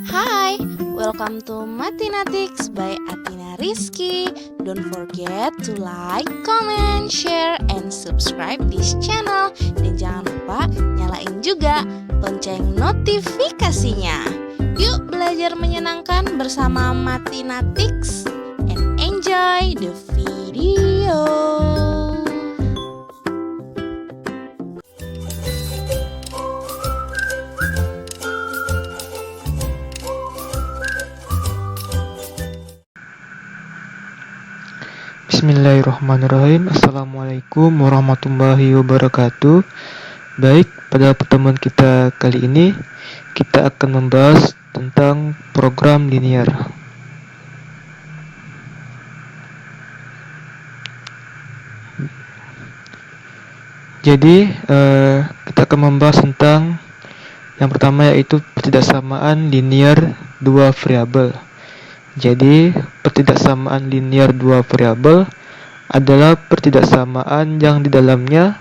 Hi, welcome to Mathematics by Atina Rizky. Don't forget to like, comment, share, and subscribe this channel. Dan jangan lupa nyalain juga lonceng notifikasinya. Yuk belajar menyenangkan bersama Mathematics and enjoy the video. Bismillahirrahmanirrahim. Assalamualaikum warahmatullahi wabarakatuh. Baik, pada pertemuan kita kali ini kita akan membahas tentang program linear. Jadi kita akan membahas tentang yang pertama, yaitu pertidaksamaan linear dua variabel. Jadi, pertidaksamaan linear dua variabel adalah pertidaksamaan yang di dalamnya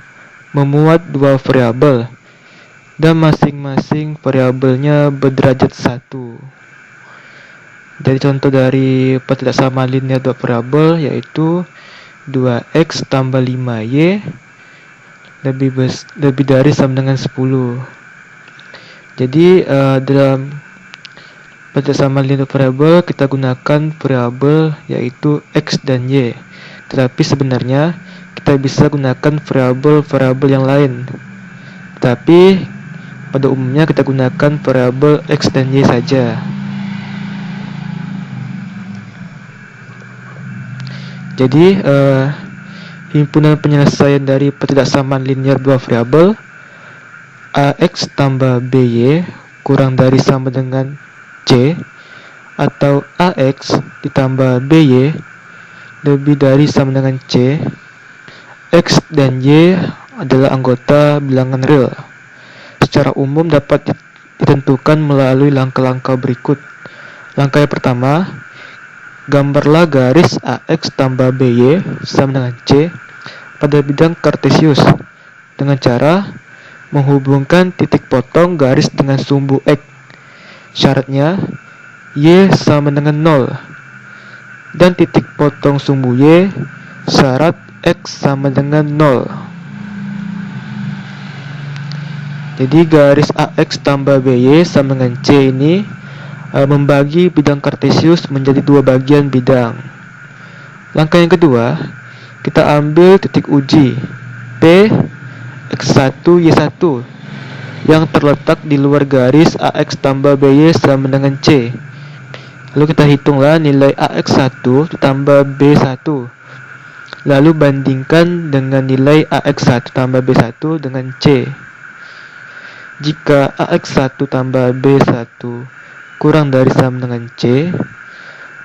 memuat dua variabel dan masing-masing variabelnya berderajat 1. Jadi contoh dari pertidaksamaan linear dua variabel yaitu 2x tambah 5y lebih dari sama dengan 10. Jadi dalam pertidaksamaan linear variabel kita gunakan variabel yaitu x dan y. Tetapi sebenarnya kita bisa gunakan variabel-variabel yang lain. Tetapi pada umumnya kita gunakan variabel x dan y saja. Jadi himpunan penyelesaian dari pertidaksamaan linear dua variabel ax tambah by kurang dari sama dengan C atau AX ditambah BY lebih dari sama dengan C. X dan Y adalah anggota bilangan real. Secara umum dapat ditentukan melalui langkah-langkah berikut. Langkah yang pertama, gambarlah garis AX tambah BY sama dengan C pada bidang kartesius dengan cara menghubungkan titik potong garis dengan sumbu X. Syaratnya Y sama dengan 0 dan titik potong sumbu Y syarat X sama dengan 0. Jadi garis AX tambah BY sama dengan C ini membagi bidang kartesius menjadi dua bagian bidang. Langkah yang kedua, kita ambil titik uji P X1 Y1 yang terletak di luar garis AX tambah BY sama dengan C. Lalu kita hitunglah nilai AX1 ditambah B1. Lalu bandingkan dengan nilai AX1 tambah B1 dengan C. Jika AX1 tambah B1 kurang dari sama dengan C,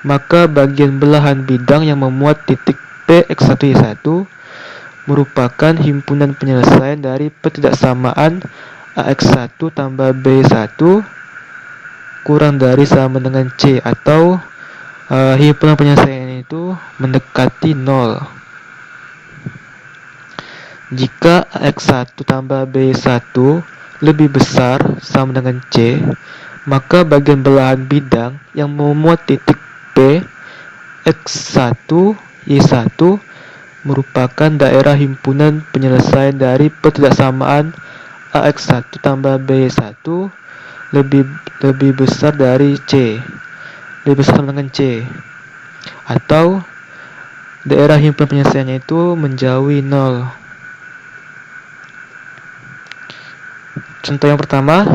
maka bagian belahan bidang yang memuat titik P(X1 Y1) merupakan himpunan penyelesaian dari pertidaksamaan AX1 tambah B1 kurang dari sama dengan C, atau himpunan penyelesaian itu mendekati 0. Jika AX1 tambah B1 lebih besar sama dengan C, maka bagian belahan bidang yang memuat titik P X1 Y1 merupakan daerah himpunan penyelesaian dari pertidaksamaan AX1 tambah B1 lebih besar dari C, lebih besar sama dengan C, atau daerah himpunan penyelesaiannya itu menjauhi 0. Contoh yang pertama,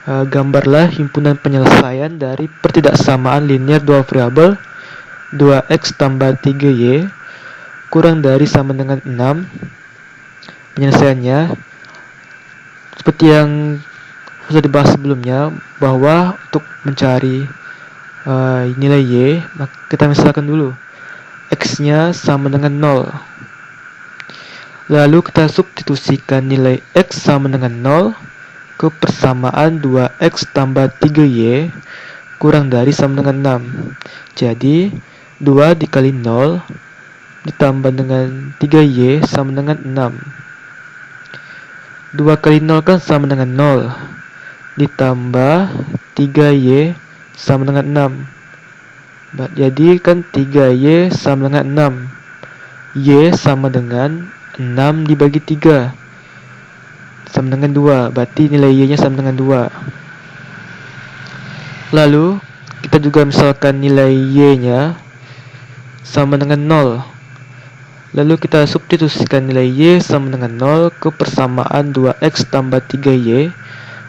gambarlah himpunan penyelesaian dari pertidaksamaan linear dua variabel 2x tambah 3y kurang dari sama dengan 6. Penyelesaiannya seperti yang sudah dibahas sebelumnya, bahwa untuk mencari nilai y, maka kita misalkan dulu x-nya sama dengan 0. Lalu kita substitusikan nilai x sama dengan 0 ke persamaan 2x tambah 3y kurang dari sama dengan 6. Jadi 2 dikali 0 ditambah dengan 3y sama dengan 6. 2 kali 0 kan sama dengan 0, ditambah 3y sama dengan 6. Jadi kan 3Y sama dengan 6. Y sama dengan 6 dibagi 3 sama dengan 2. Berarti nilai Y nya sama dengan 2. Lalu kita juga misalkan nilai Y nya sama dengan 0. Lalu kita substitusikan nilai Y sama dengan 0 ke persamaan 2X tambah 3Y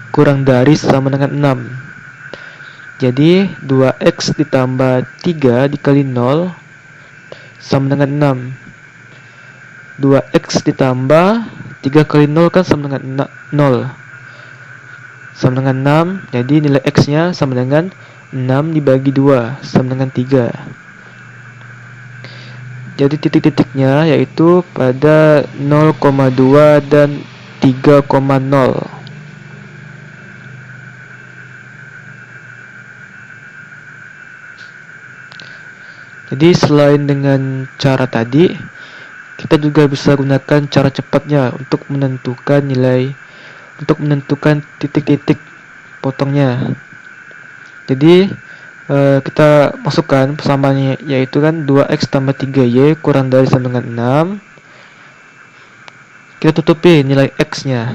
kurang dari sama dengan 6. Jadi 2X ditambah 3 dikali 0 sama dengan 6. 2X ditambah 3 kali 0 kan sama dengan 0. Sama dengan 6. Jadi nilai X nya sama dengan 6 dibagi 2 sama dengan 3. Jadi titik-titiknya yaitu pada 0,2 dan 3,0. Jadi selain dengan cara tadi, kita juga bisa gunakan cara cepatnya untuk menentukan titik-titik potongnya. Jadi kita masukkan persamaannya, yaitu kan 2X tambah 3Y kurang dari sama dengan 6. Kita tutupi nilai X nya.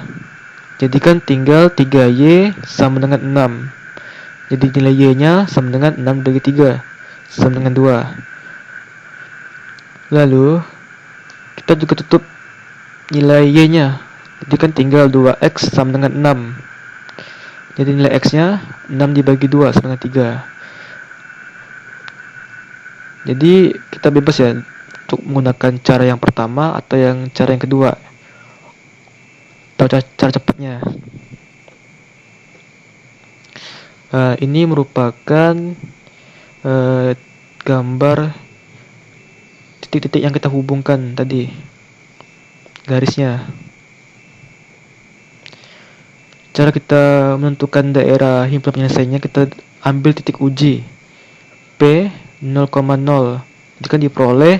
Jadi kan tinggal 3Y sama dengan 6. Jadi nilai Y nya sama dengan 6 bagi 3 sama dengan 2. Lalu kita juga tutup nilai Y nya. Jadi kan tinggal 2X sama dengan 6. Jadi nilai X nya 6 dibagi 2 sama dengan 3. Jadi kita bebas ya untuk menggunakan cara yang pertama atau cara yang kedua, atau cara cepatnya. Ini merupakan gambar titik-titik yang kita hubungkan tadi, garisnya. Cara kita menentukan daerah himpunan penyelesaiannya, kita ambil titik uji P 0,0. Jadi kan diperoleh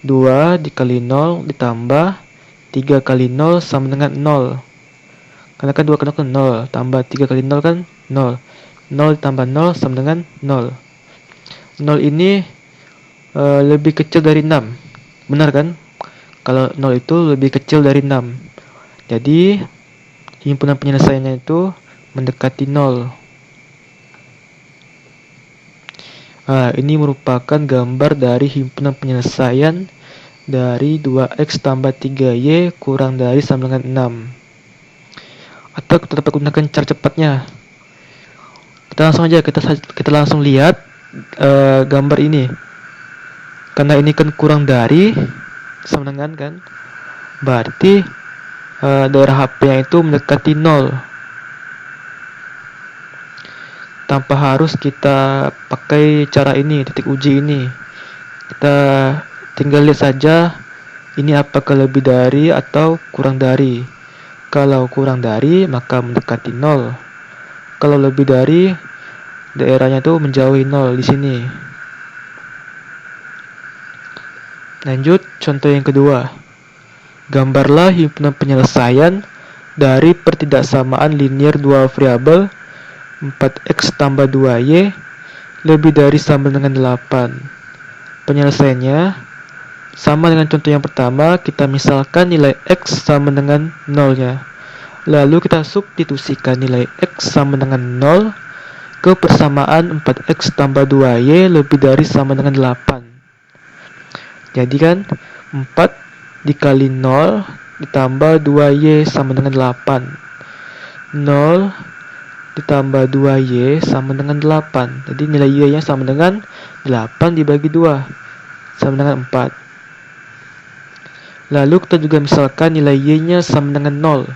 2 dikali 0 ditambah 3 kali 0 sama dengan 0. Karena kan 2 kali 0 kan 0, tambah 3 kali 0 kan 0. 0 ditambah 0 sama dengan 0. 0 ini lebih kecil dari 6. Benar kan? Kalau 0 itu lebih kecil dari 6. Jadi himpunan penyelesaiannya itu mendekati 0. Ini merupakan gambar dari himpunan penyelesaian dari 2X tambah 3Y kurang dari sama dengan 6. Atau kita dapat gunakan cara cepatnya. Kita langsung lihat gambar ini. Karena ini kan kurang dari sama dengan kan, berarti daerah HP-nya itu mendekati 0. Tanpa harus kita pakai cara ini, titik uji ini. Kita tinggal lihat saja ini apakah lebih dari atau kurang dari. Kalau kurang dari maka mendekati 0. Kalau lebih dari, daerahnya itu menjauhi 0 di sini. Lanjut contoh yang kedua. Gambarlah himpunan penyelesaian dari pertidaksamaan linear dua variabel 4X tambah 2Y lebih dari sama dengan 8. Penyelesaiannya sama dengan contoh yang pertama, kita misalkan nilai X sama dengan 0-nya. Lalu kita substitusikan nilai X sama dengan 0 ke persamaan 4X tambah 2Y lebih dari sama dengan 8. Jadi kan 4 dikali 0 ditambah 2Y sama dengan 8. 0 ditambah 2Y sama dengan 8. Jadi nilai Y nya sama dengan 8 dibagi 2 sama dengan 4. Lalu kita juga misalkan nilai Y nya sama dengan 0.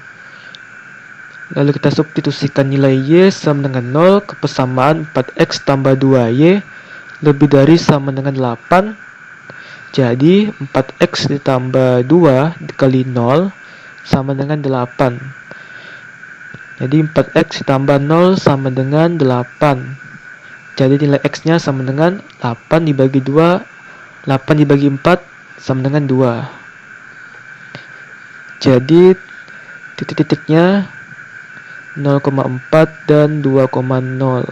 Lalu kita substitusikan nilai Y sama dengan 0 ke persamaan 4X tambah 2Y lebih dari sama dengan 8. Jadi 4X ditambah 2 dikali 0 sama dengan 8. Jadi 4X ditambah 0 sama dengan 8. Jadi nilai X nya sama dengan 8 dibagi 2. 8 dibagi 4 sama dengan 2. Jadi titik-titiknya 0,4 dan 2,0.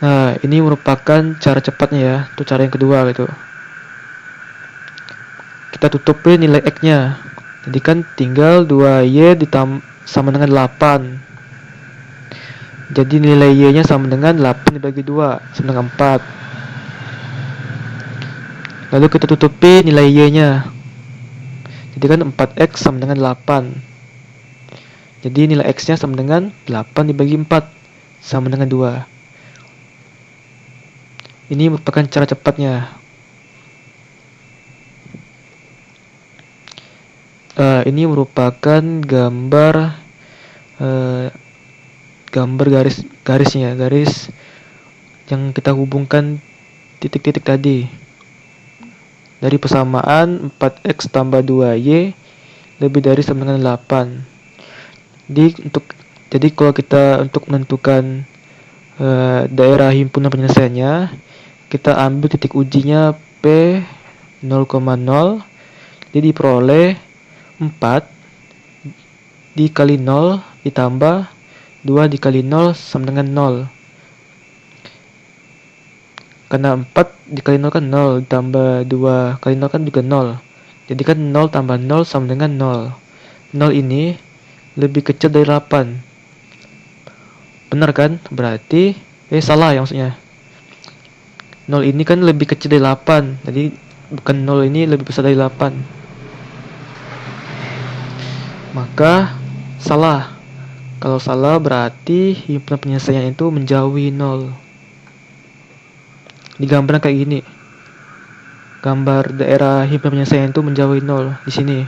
Nah, ini merupakan cara cepatnya ya, itu cara yang kedua gitu. Kita tutupin nilai X-nya. Jadi kan tinggal 2Y sama dengan 8. Jadi nilai Y-nya sama dengan 8 dibagi 2, sama dengan 4. Lalu kita tutupi nilai Y-nya. Jadi kan 4X sama dengan 8. Jadi nilai X-nya sama dengan 8 dibagi 4, sama dengan 2. Ini merupakan cara cepatnya. Ini merupakan gambar garis yang kita hubungkan titik-titik tadi. Dari persamaan 4X tambah 2Y lebih dari sama dengan 8. Jadi kalau kita untuk menentukan daerah himpunan penyelesaiannya, kita ambil titik ujinya P 0,0, jadi diperoleh 4 dikali 0 ditambah 2 dikali 0 sama dengan 0. Karena 4 dikali 0 kan 0, ditambah 2 kali 0 kan juga 0. Jadi kan 0 tambah 0 sama dengan 0. 0 ini lebih kecil dari 8. Benar kan? Berarti salah ya maksudnya. 0 ini kan lebih kecil dari 8. Jadi bukan 0 ini lebih besar dari 8. Maka salah. Kalau salah berarti himpunan penyelesaian itu menjauhi 0. Digambarkan kayak gini. Gambar daerah himpunan penyelesaian itu menjauhi 0 di sini,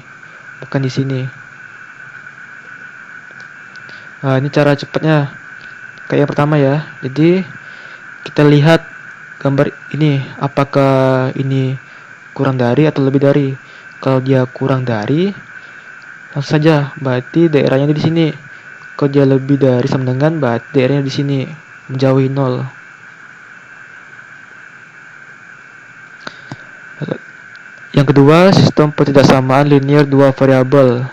bukan di sini. Nah, ini cara cepatnya. Kayak yang pertama ya. Jadi kita lihat gambar ini, apakah ini kurang dari atau lebih dari. Kalau dia kurang dari, langsung saja berarti daerahnya di sini. Kalau dia lebih dari sama dengan, berarti daerahnya di sini, menjauhi 0. Yang kedua, sistem ketidaksamaan linear dua variabel.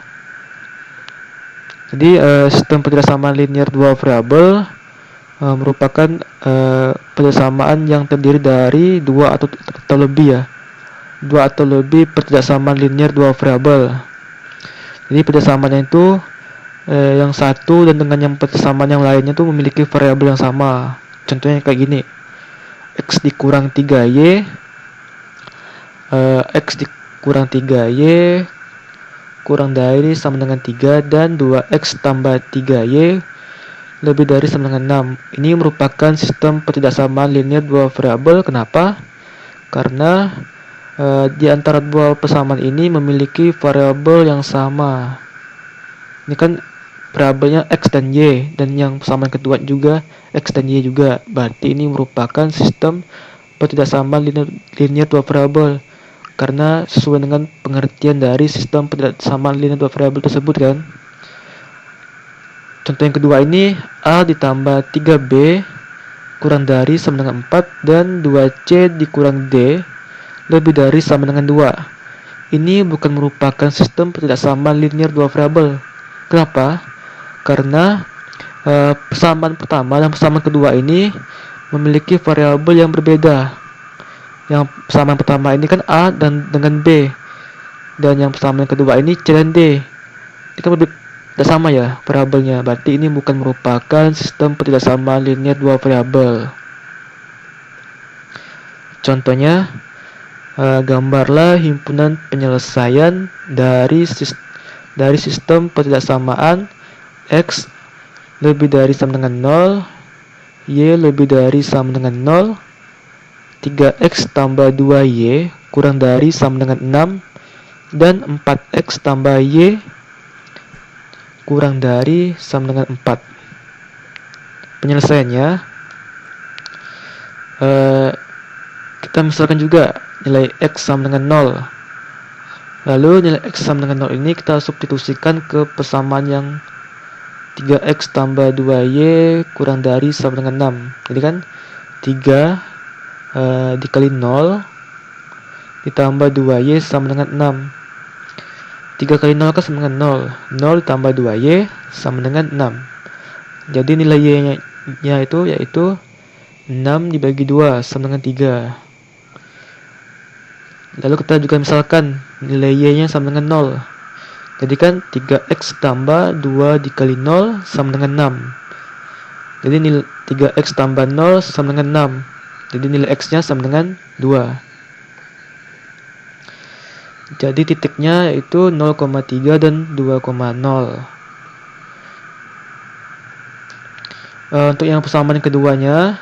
Jadi sistem ketidaksamaan linear dua variabel merupakan ketidaksamaan yang terdiri dari dua atau lebih ya. Dua atau lebih ketidaksamaan linear dua variabel. Jadi ketidaksamaan itu yang satu dan dengan yang ketidaksamaan yang lainnya itu memiliki variabel yang sama. Contohnya kayak gini. X dikurang 3Y, X dikurang 3Y kurang dari sama dengan 3, dan 2X tambah 3Y lebih dari sama dengan 6. Ini merupakan sistem ketidaksamaan linear dua variabel. Kenapa? Karena di antara dua persamaan ini memiliki variabel yang sama. Ini kan variabelnya X dan Y, dan yang persamaan kedua juga X dan Y juga. Berarti ini merupakan sistem ketidaksamaan linear dua variabel, karena sesuai dengan pengertian dari sistem ketidaksamaan linear dua variabel tersebut kan. Contoh yang kedua ini, A ditambah 3B kurang dari sama dengan 4, dan 2C dikurang D lebih dari sama dengan 2. Ini bukan merupakan sistem ketidaksamaan linear dua variabel. Kenapa? Karena persamaan pertama dan persamaan kedua ini memiliki variabel yang berbeda. Yang persamaan pertama ini kan A dan dengan B, dan yang persamaan kedua ini C dan D. Kita tidak sama ya variabelnya. Berarti ini bukan merupakan sistem ketidaksamaan linear dua variabel. Contohnya, gambarlah himpunan penyelesaian dari sistem ketidaksamaan X lebih dari sama dengan 0, Y lebih dari sama dengan 0, 3X tambah 2Y kurang dari sama dengan 6, dan 4X tambah Y kurang dari sama dengan 4. Penyelesaiannya, kita misalkan juga nilai X sama dengan 0. Lalu nilai X sama dengan 0 ini kita substitusikan ke persamaan yang 3X tambah 2Y kurang dari sama dengan 6. Jadi kan 3 dikali 0 ditambah 2Y sama dengan 6. 3 kali 0 kan sama dengan 0. 0 ditambah 2Y sama dengan 6. Jadi nilai Y-nya itu yaitu 6 dibagi 2 sama dengan 3. Lalu kita juga misalkan nilai y-nya sama dengan 0. Jadi kan 3x tambah 2 dikali 0 sama dengan 6. Jadi nilai 3x tambah 0 sama dengan 6. Jadi nilai x-nya sama dengan 2. Jadi titiknya itu 0,3 dan 2,0. Untuk yang persamaan yang keduanya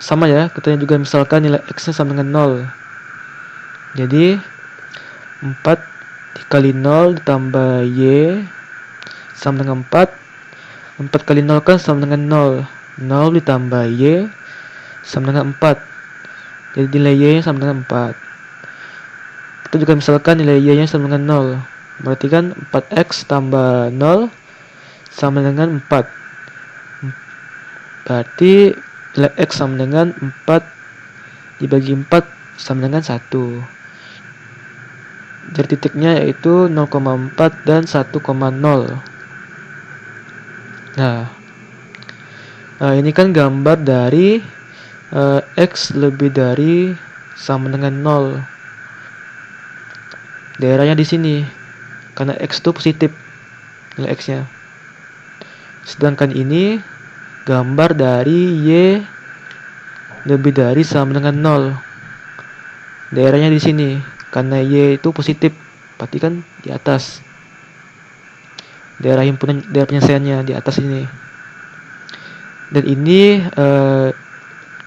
sama ya, kita juga misalkan nilai x-nya sama dengan 0. Jadi 4 dikali 0 ditambah y sama dengan 4. 4 kali 0 kan sama dengan 0. 0 ditambah y sama dengan 4. Jadi nilai y sama dengan 4. Kita juga misalkan nilai y-nya sama dengan 0. Berarti kan 4x tambah 0 sama dengan 4. Berarti nilai x sama dengan 4 dibagi 4 sama dengan 1. Jadi titiknya yaitu 0,4 dan 1,0. Nah, ini kan gambar dari x lebih dari sama dengan 0. Daerahnya di sini, karena x itu positif nilai x-nya. Sedangkan ini gambar dari y lebih dari sama dengan 0. Daerahnya di sini, karena y itu positif, berarti kan di atas. Daerah penyelesaiannya di atas ini. Dan ini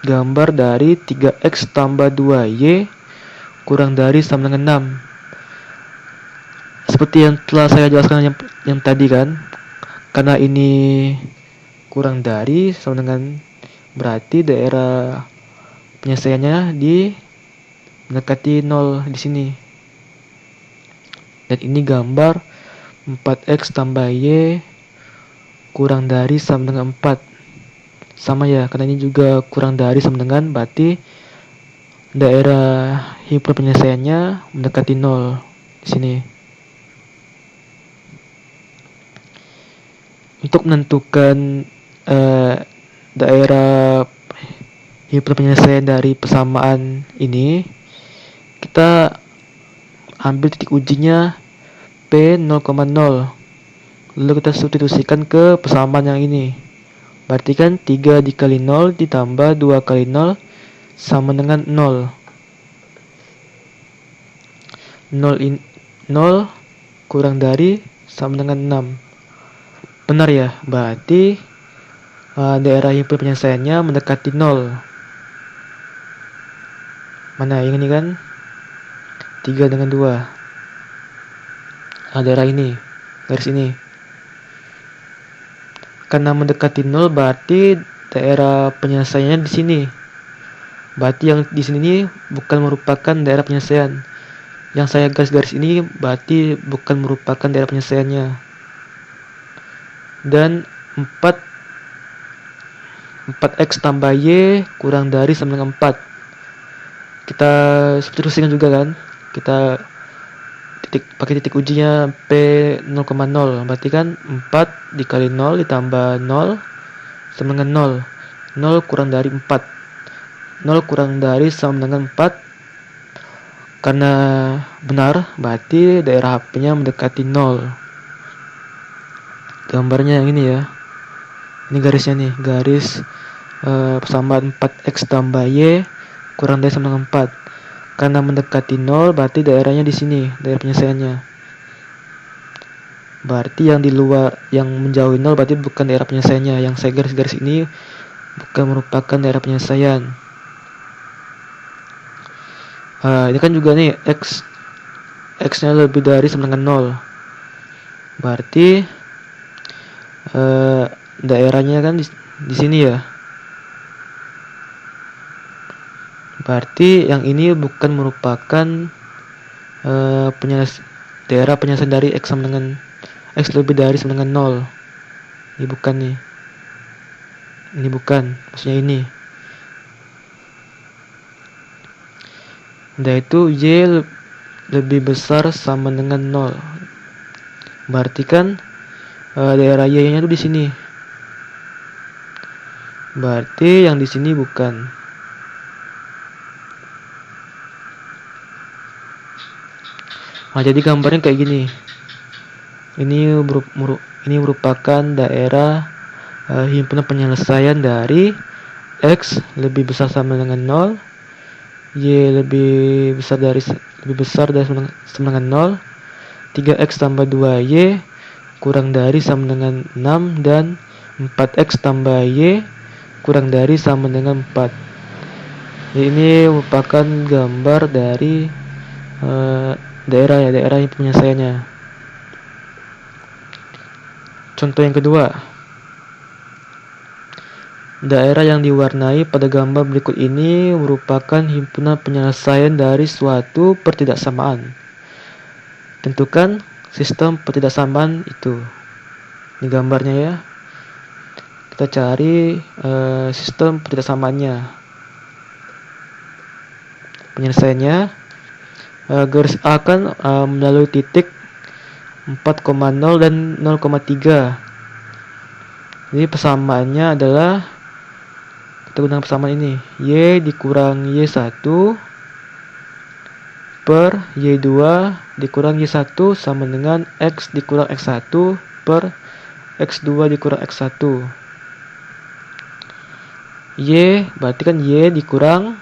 gambar dari 3x tambah 2y kurang dari sama dengan 6. Seperti yang telah saya jelaskan yang tadi kan, karena ini kurang dari sama dengan, berarti daerah penyelesaiannya mendekati 0 di sini. Dan ini gambar 4x tambah y kurang dari sama dengan 4. Sama ya, karena ini juga kurang dari sama dengan, berarti daerah himpunan penyelesaiannya mendekati 0 di sini. Untuk menentukan daerah himpunan penyelesaian dari persamaan ini, kita ambil titik ujinya P 0,0. Lalu kita substitusikan ke persamaan yang ini. Berarti kan 3 dikali 0 ditambah 2 kali 0 sama dengan 0. 0 kurang dari sama dengan 6. Benar ya, berarti daerah himpunan penyelesaiannya mendekati 0. Mana yang ini kan 3 dengan 2. Daerah ini, garis ini. Karena mendekati 0 berarti daerah penyelesaiannya di sini. Berarti yang di sini bukan merupakan daerah penyelesaian. Yang saya garis-garis ini berarti bukan merupakan daerah penyelesaiannya. Dan 4x tambah y kurang dari sama dengan 4. Kita substitusikan juga kan. Kita pakai titik ujinya P 0,0. Berarti kan 4 dikali 0 ditambah 0 sama dengan 0. 0 kurang dari 4. 0 kurang dari sama dengan 4. Karena benar, berarti daerah HP-nya mendekati 0. Gambarnya yang ini ya. Ini garisnya nih, garis persamaan 4x tambah y kurang dari sama dengan 4. Karena mendekati 0 berarti daerahnya di sini, daerah penyelesaiannya. Berarti yang di luar, yang menjauhi 0 berarti bukan daerah penyelesaiannya. Yang saya garis-garis ini bukan merupakan daerah penyelesaian. Ini kan juga nih x-nya lebih dari sama dengan 0. Berarti daerahnya kan di sini ya. Berarti yang ini bukan merupakan daerah penyelesaian dari x sama dengan x lebih dari sama dengan 0. Ini bukan nih. Ini bukan, maksudnya ini. Dan itu y lebih besar sama dengan 0. Berarti kan daerah y-nya itu di sini. Berarti yang di sini bukan. Nah, jadi gambarnya kayak gini. Ini merupakan daerah himpunan penyelesaian dari X lebih besar sama dengan 0, Y lebih besar dari sama dengan 0, 3X tambah 2Y kurang dari sama dengan 6, dan 4X tambah Y kurang dari sama dengan 4. Ini merupakan gambar dari daerah yang penyelesaiannya. Contoh yang kedua, daerah yang diwarnai pada gambar berikut ini merupakan himpunan penyelesaian dari suatu pertidaksamaan. Tentukan sistem pertidaksamaan itu. Ini gambarnya ya. Kita cari sistem pertidaksamaannya. Penyelesaiannya, garis A kan melalui titik 4,0 dan 0,3. Jadi persamaannya adalah, kita gunakan persamaan ini, Y dikurang Y1 per Y2 dikurang Y1 sama dengan X dikurang X1 per X2 dikurang X1. Y berarti kan Y dikurang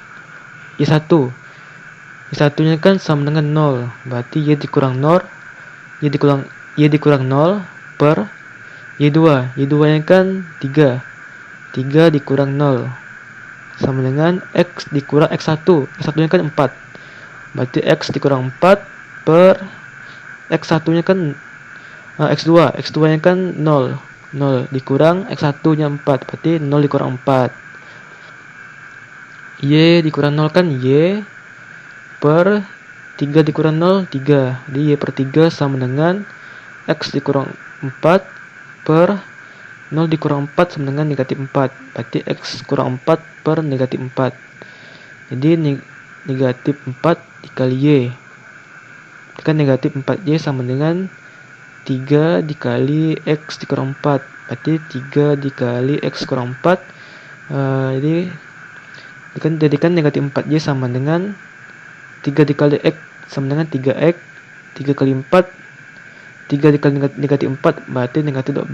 Y1. Y1 nya kan sama dengan 0, berarti Y dikurang 0, Y dikurang 0 per Y2. Y2 nya kan 3. 3 dikurang 0 sama dengan X dikurang X1. X1 nya kan 4. Berarti X dikurang 4 per X1 nya kan X2. X2 nya kan 0. 0 dikurang X1 nya 4. Berarti 0 dikurang 4. Y dikurang 0 kan Y per 3 dikurang 0, 3. Jadi Y per 3 sama dengan X dikurang 4 per 0 dikurang 4 sama dengan negatif 4. Berarti X kurang 4 per negatif 4. Jadi negatif 4 dikali Y. Kan negatif 4Y sama dengan 3 dikali X dikurang 4. Berarti 3 dikali X kurang 4. Jadi kan negatif 4Y sama dengan 3 dikali X sama dengan 3X. 3 kali 4, 3 dikali negatif 4 berarti negatif 12.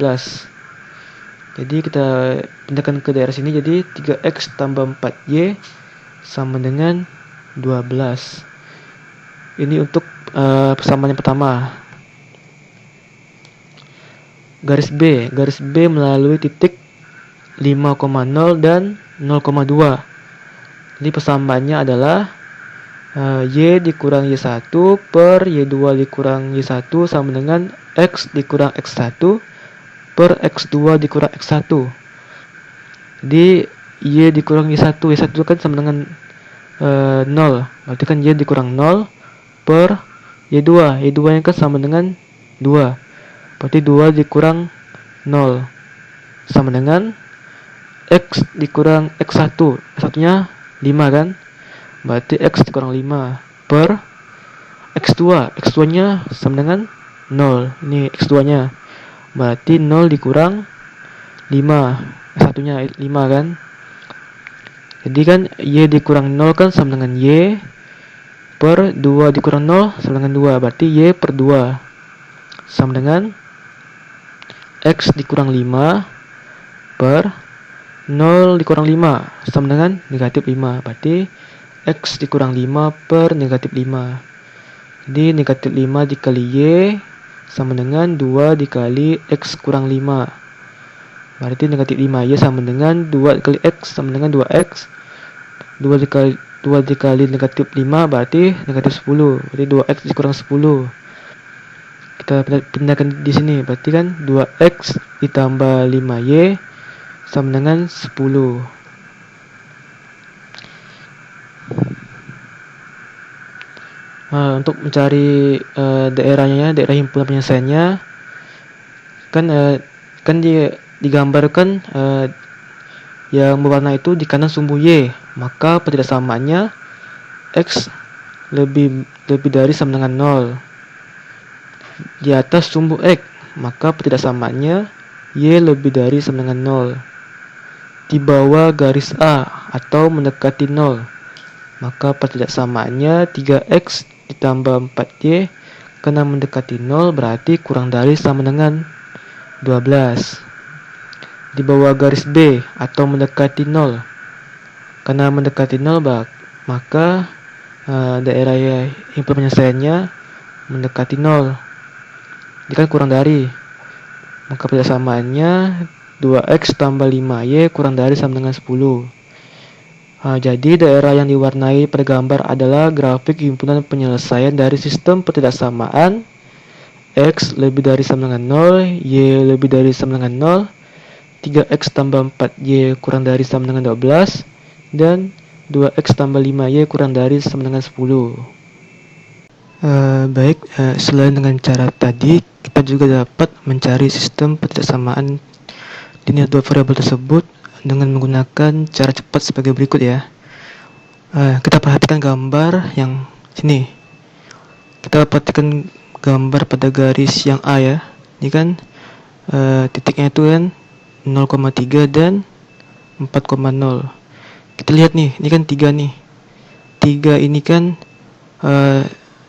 Jadi kita pindahkan ke daerah sini, jadi 3X tambah 4Y sama dengan 12. Ini untuk persamaan yang pertama. Garis B melalui titik 5,0 dan 0,2. Jadi persamaannya adalah Y dikurang Y1 per Y2 dikurang Y1 sama dengan X dikurang X1 per X2 dikurang X1. Jadi Y dikurang Y1 kan sama dengan 0. Berarti kan Y dikurang 0 per Y2. Y2 nya kan sama dengan 2. Berarti 2 dikurang 0 sama dengan X dikurang X1. X1 nya 5 kan. Berarti X dikurang 5 per X2. X2 nya sama dengan 0. Ini X2 nya. Berarti 0 dikurang 5. X1 nya 5 kan. Jadi kan Y dikurang 0 kan sama dengan Y per 2 dikurang 0 sama dengan 2. Berarti Y per 2 sama dengan X dikurang 5 per 0 dikurang 5 sama dengan negatif 5. Berarti X dikurang 5 per negatif 5. Jadi negatif 5 dikali Y sama dengan 2 dikali X kurang 5. Berarti negatif 5Y sama dengan 2 dikali X sama dengan 2X. 2 dikali negatif 5 berarti negatif 10. Berarti 2X dikurang 10. Kita pindahkan di sini. Berarti kan 2X ditambah 5Y sama dengan 10. Untuk mencari daerahnya, daerah himpunan penyelesaiannya, kan digambarkan yang berwarna itu di kanan sumbu Y, maka pertidaksamaannya X lebih dari sama dengan 0. Di atas sumbu X, maka pertidaksamaannya Y lebih dari sama dengan 0. di bawah garis A atau mendekati 0. Maka pertidaksamaannya 3x ditambah 4y karena mendekati 0 berarti kurang dari sama dengan 12. Di bawah garis B atau mendekati 0. Karena mendekati 0 maka daerah yang penyelesaiannya mendekati 0. Ini kan kurang dari. Maka pertidaksamaannya 2x tambah 5y kurang dari sama dengan 10. Jadi daerah yang diwarnai pada gambar adalah grafik himpunan penyelesaian dari sistem pertidaksamaan x lebih dari sama dengan 0, y lebih dari sama dengan 0, 3x tambah 4y kurang dari sama dengan 12, dan 2x tambah 5y kurang dari sama dengan 10. Selain dengan cara tadi, kita juga dapat mencari sistem pertidaksamaan linear dua variabel tersebut dengan menggunakan cara cepat sebagai berikut ya. Kita perhatikan gambar yang sini. Kita perhatikan gambar pada garis yang A ya. Ini kan titiknya itu kan 0,3 dan 4,0. Kita lihat nih, ini kan 3 nih. 3 ini kan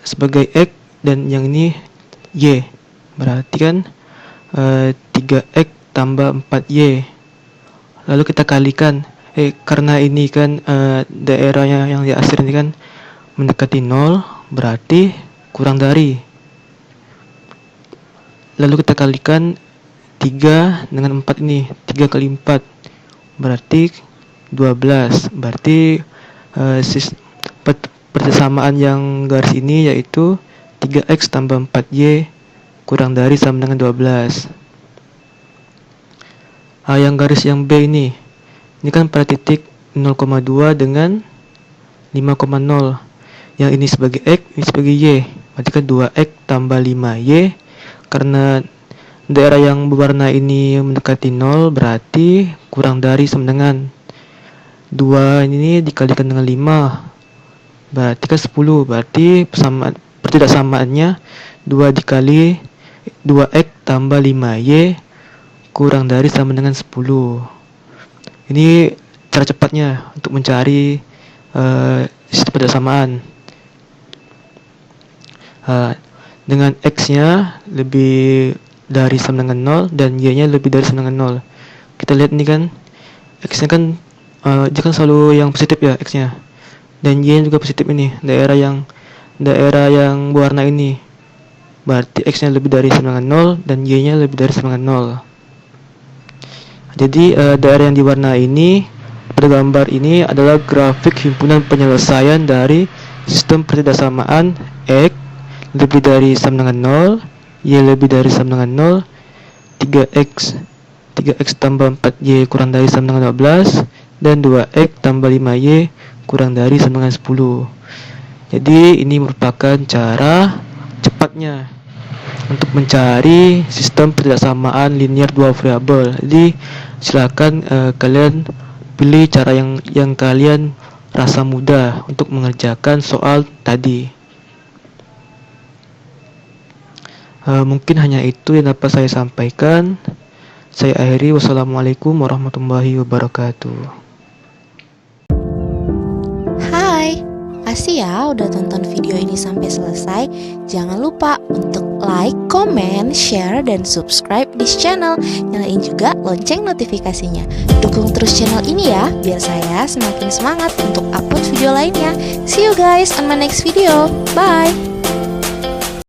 sebagai X dan yang ini Y. Berarti kan 3X tambah 4Y. Lalu kita kalikan, karena ini kan daerahnya yang di akhir ini kan mendekati 0, berarti kurang dari. Lalu kita kalikan 3 dengan 4 ini, 3 kali 4, berarti 12. Berarti persamaan yang garis ini yaitu 3x tambah 4y kurang dari sama dengan 12. Yang garis yang B ini kan pada titik 0,2 dengan 5,0. Yang ini sebagai X, ini sebagai Y. Berarti kan 2X tambah 5Y. Karena daerah yang berwarna ini mendekati 0, berarti kurang dari sama dengan 2 ini dikalikan dengan 5. Berarti kan 10. Berarti pertidaksamaannya 2 dikali 2X tambah 5Y kurang dari sama dengan 10. Ini cara cepatnya untuk mencari sistem pertidaksamaan. Dengan X-nya lebih dari sama dengan 0 dan Y-nya lebih dari sama dengan 0. Kita lihat ini kan X-nya kan dia kan selalu yang positif ya X-nya. Dan Y-nya juga positif ini, daerah yang berwarna ini. Berarti X-nya lebih dari sama dengan 0 dan Y-nya lebih dari sama dengan 0. Jadi daerah yang diwarnai ini pada gambar ini adalah grafik himpunan penyelesaian dari sistem pertidaksamaan X lebih dari sama dengan 0, Y lebih dari sama dengan 0, 3x tambah 4y kurang dari sama dengan 12, dan 2x tambah 5y kurang dari sama dengan 10. Jadi ini merupakan cara cepatnya untuk mencari sistem pertidaksamaan linear dua variabel. Jadi silakan kalian pilih cara yang kalian rasa mudah untuk mengerjakan soal tadi. Mungkin hanya itu yang dapat saya sampaikan. Saya akhiri. Wassalamualaikum warahmatullahi wabarakatuh. Hai, makasih ya udah tonton video ini sampai selesai. Jangan lupa untuk like, comment, share, dan subscribe di channel. Nyalain juga lonceng notifikasinya. Dukung terus channel ini ya, biar saya semakin semangat untuk upload video lainnya. See you guys on my next video. Bye!